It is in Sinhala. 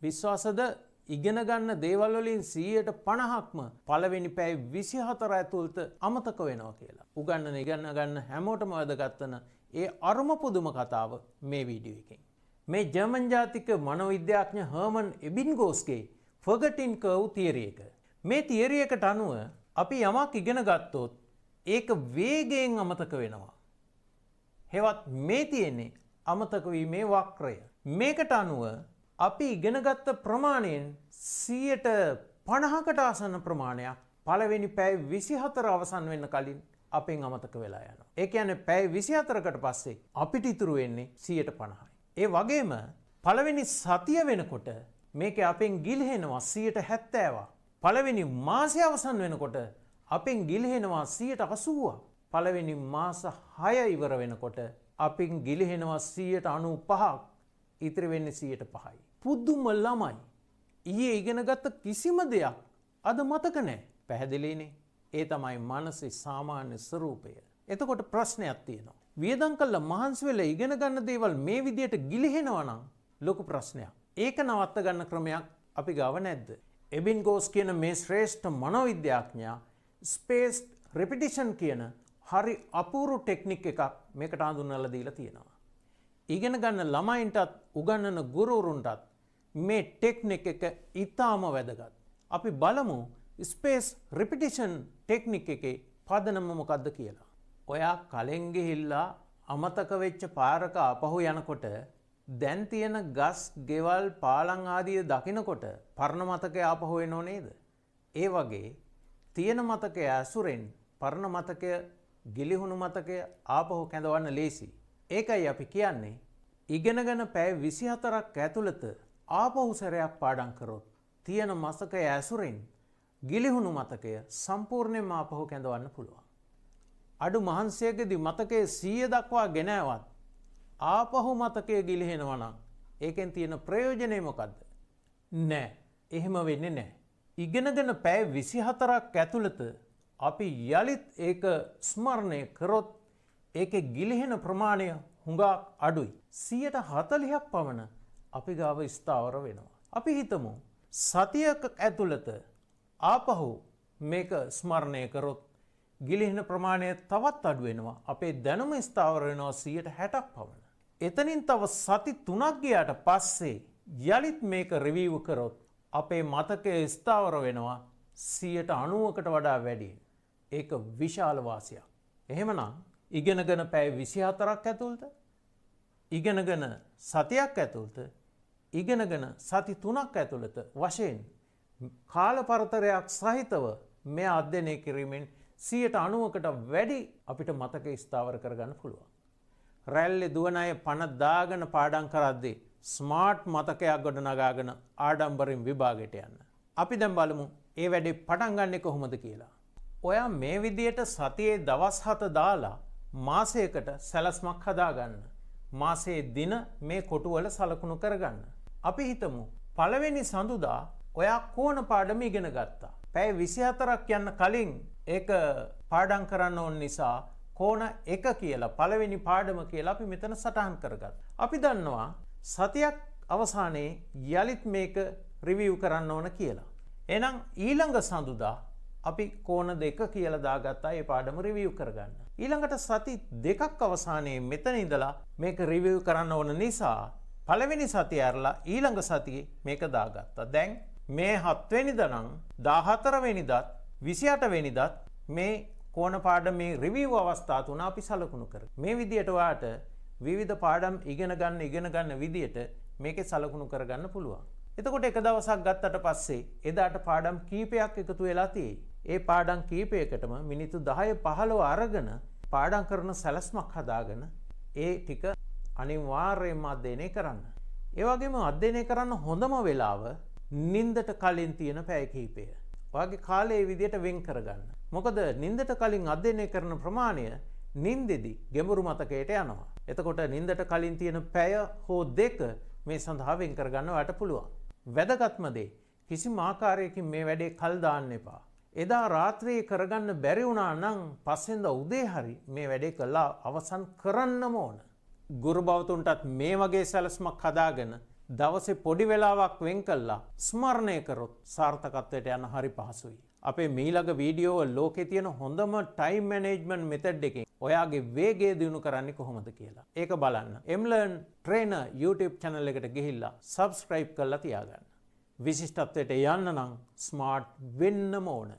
විශ්වාසද ඉගෙන ගන්න දේවල් වලින් 50%ක්ම පළවෙනි පැය 24 ඇතුළත අමතක වෙනවා කියලා. උගන්නන ඉගෙන ගන්න හැමෝටම වැදගත් වෙන ඒ අරුම පුදුම කතාව මේ වීඩියෝ එකෙන්. මේ ජර්මන් ජාතික මනෝවිද්‍යාඥ හර්මන් එබින්ගෝස්ගේ ෆර්ගටින් කර්ව් තියරි එක. මේ තියරි එකට අනුව අපි යමක් ඉගෙන ගත්තොත් ඒක වේගයෙන් අමතක වෙනවා. හෙවත් මේ තියෙන්නේ අමතක වීමේ වක්‍රය. මේකට අනුව අපි ඉගෙනගත්ත ප්‍රමාණයෙන් 50%කට ආසන්න ප්‍රමාණයක් පළවෙනි පැය 24 අවසන් වෙන්න කලින් අපෙන් අමතක වෙලා යනවා. ඒ කියන්නේ පැය 24කට පස්සේ අපිට ඉතුරු වෙන්නේ 50%යි. ඒ වගේම පළවෙනි සතිය වෙනකොට මේක අපෙන් ගිලිහෙනවා 70%ක්. පළවෙනි මාසය අවසන් වෙනකොට අපෙන් ගිලිහෙනවා 80%ක්. පළවෙනි මාස 6 ඉවර වෙනකොට අපෙන් ගිලිහෙනවා 95%ක්. ඉතිරි වෙන්නේ 105යි. පුදුම ළමයි. ඊයේ ඉගෙනගත්ත කිසිම දෙයක් අද මතක නැහැ. පැහැදිලිනේ? ඒ තමයි මානසික සාමාන්‍ය ස්වરૂපය. එතකොට ප්‍රශ්නයක් තියෙනවා. වියදම් කළා මහන්සි වෙලා ඉගෙන ගන්න දේවල් මේ විදියට ගිලිහෙනවා නම් ලොකු ප්‍රශ්නයක්. ඒක නවත්ත ගන්න ක්‍රමයක් අපි ගාව නැද්ද? එබින්ගෝස් කියන මේ ශ්‍රේෂ්ඨ මනෝවිද්‍යාඥයා ස්පේස් රෙපිටිෂන් කියන හරි අපූර්ව ටෙක්නික් එකක් මේකට හඳුන්වලා දීලා තියෙනවා. ඉගෙන ගන්න ළමයින්ටත් උගන්වන ගුරුවරුන්ටත් මේ ටෙක්නික් එක ඉතාම වැදගත්. අපි බලමු ස්පේස් රිපිටිෂන් ටෙක්නික් එකේ පදනම මොකක්ද කියලා. ඔයා කලින් ගිහිල්ලා අමතක වෙච්ච පාරක ආපහු යනකොට දැන් තියෙන ගස්, ගෙවල්, පාලම් ආදිය දකිනකොට පරණ මතකය ආපහු එනෝ නේද? ඒ වගේ තියෙන මතකය ඇසුරෙන් පරණ මතකය, ගිලිහුණු මතකය ආපහු කැඳවන්න ලේසි. ඒකයි අපි කියන්නේ ඉගෙනගෙන පැය 24ක් ඇතුළත ආපහු සැරයක් පාඩම් කරොත් තියෙන මතකය ඇසුරෙන් ගිලිහුණු මතකය සම්පූර්ණයෙන්ම ආපහු කැඳවන්න පුළුවන්. අඩු මහන්සියකදී මතකයේ 100 දක්වා ගෙනාවත් ආපහු මතකය ගිලිහෙනවා නම් ඒකෙන් තියෙන ප්‍රයෝජනේ මොකද්ද? නෑ. එහෙම වෙන්නේ නෑ. ඉගෙනගෙන පැය 24ක් ඇතුළත අපි යලිත් ඒක ස්මරණය කරොත් ඒකේ ගිලිහෙන ප්‍රමාණය හුඟක් අඩුයි. 40%ක් පමණ අපි ගාව ස්ථාවර වෙනවා. අපි හිතමු සතියක ඇතුළත ආපහු මේක ස්මරණය කරොත් ගිලිහෙන ප්‍රමාණය තවත් අඩු වෙනවා. අපේ දැනුම ස්ථාවර වෙනවා 60%ක් පමණ. එතනින් තව සති 3ක් ගියාට පස්සේ යලිත් මේක රිවිව් කරොත් අපේ මතකයේ ස්ථාවර වෙනවා 90%කට වඩා වැඩි. ඒක විශාල වාසියක්. එහෙමනම් ඉගෙනගෙන පැය 24ක් ඇතුළත, ඉගෙනගෙන සතියක් ඇතුළත, ඉගෙනගෙන සති 3ක් ඇතුළත වශයෙන් කාල පරතරයක් සහිතව මේ අධ්‍යයනය කිරීමෙන් 90%කට වැඩි අපිට මතක ස්ථාවර කරගන්න පුළුවන්. රැල්ලේ දුවන අය පණ දාගෙන පාඩම් කරද්දී ස්මාර්ට් මතකයක් ගොඩනගාගෙන ආඩම්බරින් විභාගයට යන්න. අපි දැන් බලමු ඒ වැඩේ පටන් ගන්නෙ කොහොමද කියලා. ඔයා මේ විදියට සතියේ දවස් 7 දාලා මාසයකට සැලැස්මක් හදාගන්න. මාසයේ දින මේ කොටුවල සලකුණු කරගන්න. අපි හිතමු පළවෙනි සඳුදා ඔයා කෝණ පාඩම ඉගෙන ගත්තා. පැය 24ක් යන්න කලින් ඒක පාඩම් කරන්න ඕන නිසා කෝණ 1 කියලා පළවෙනි පාඩම කියලා අපි මෙතන සටහන් කරගත්තා. අපි දන්නවා සතියක් අවසානයේ යලිත් මේක රිවිව් කරන්න ඕන කියලා. එහෙනම් ඊළඟ සඳුදා අපි කෝණ 2 කියලා දාගත්තා ඒ පාඩම රිවිව් කරගන්න. ඊළඟට සති 2ක් අවසානයේ මෙතන ඉඳලා මේක රිවිව් කරන්න ඕන නිසා පළවෙනි සතිය ඇරලා ඊළඟ සතියේ මේක දාගත්තා. දැන් මේ 7 වෙනිදා නම් 14 වෙනිදාත් 28 වෙනිදාත් මේ කෝණ පාඩමේ රිවිව් අවස්ථා තුන අපි සලකුණු කරමු. මේ විදියට ඔයාට විවිධ පාඩම් ඉගෙන ගන්න විදියට මේකේ සලකුණු කරගන්න පුළුවන්. එතකොට එක දවසක් ගත්තට පස්සේ එදාට පාඩම් කීපයක් එකතු වෙලා තියෙයි. ඒ පාඩම් කීපයකටම මිනිත්තු 10-15 අරගෙන පාඩම් කරන සැලැස්මක් හදාගෙන ඒ ටික අනිවාර්යයෙන්ම අධ්‍යයනය කරන්න. ඒ වගේම අධ්‍යයනය කරන්න හොඳම වෙලාව නින්දට කලින් තියෙන පැය කිහිපය. ඔයාගේ කාලය ඒ විදිහට වෙන් කරගන්න. මොකද නින්දට කලින් අධ්‍යයනය කරන ප්‍රමාණය නින්දෙදී ගැඹුරු මතකයට යනවා. එතකොට නින්දට කලින් තියෙන පැය හෝ 2 මේ සඳහා වෙන් කරගන්න ඔයාට පුළුවන්. වැදගත්ම දේ කිසිම ආකාරයකින් මේ වැඩේ කල් දාන්න එපා. එදා රාත්‍රියේ කරගන්න බැරි වුණා නම් පස්සෙන්ද උදේ හරි මේ වැඩේ කළා අවසන් කරන්නම ඕන. ගුරු බවතුන්ටත් මේ වගේ සැලැස්මක් හදාගෙන දවසේ පොඩි වෙලාවක් වෙන් කළා ස්මරණය කරොත් සාර්ථකත්වයට යන්න හරි පහසුයි. අපේ මීළඟ වීඩියෝ ලෝකේ තියෙන හොඳම ටයිම් මැනේජ්මන්ට් මෙතඩ් එකෙන් ඔයාගේ වේගය දියුණු කරන්නේ කොහොමද කියලා. ඒක බලන්න Mlearn Trainer YouTube channel එකට ගිහිල්ලා subscribe කරලා තියාගන්න. විශිෂ්ටත්වයට යන්න නම් ස්මාර්ට් වෙන්නම ඕන.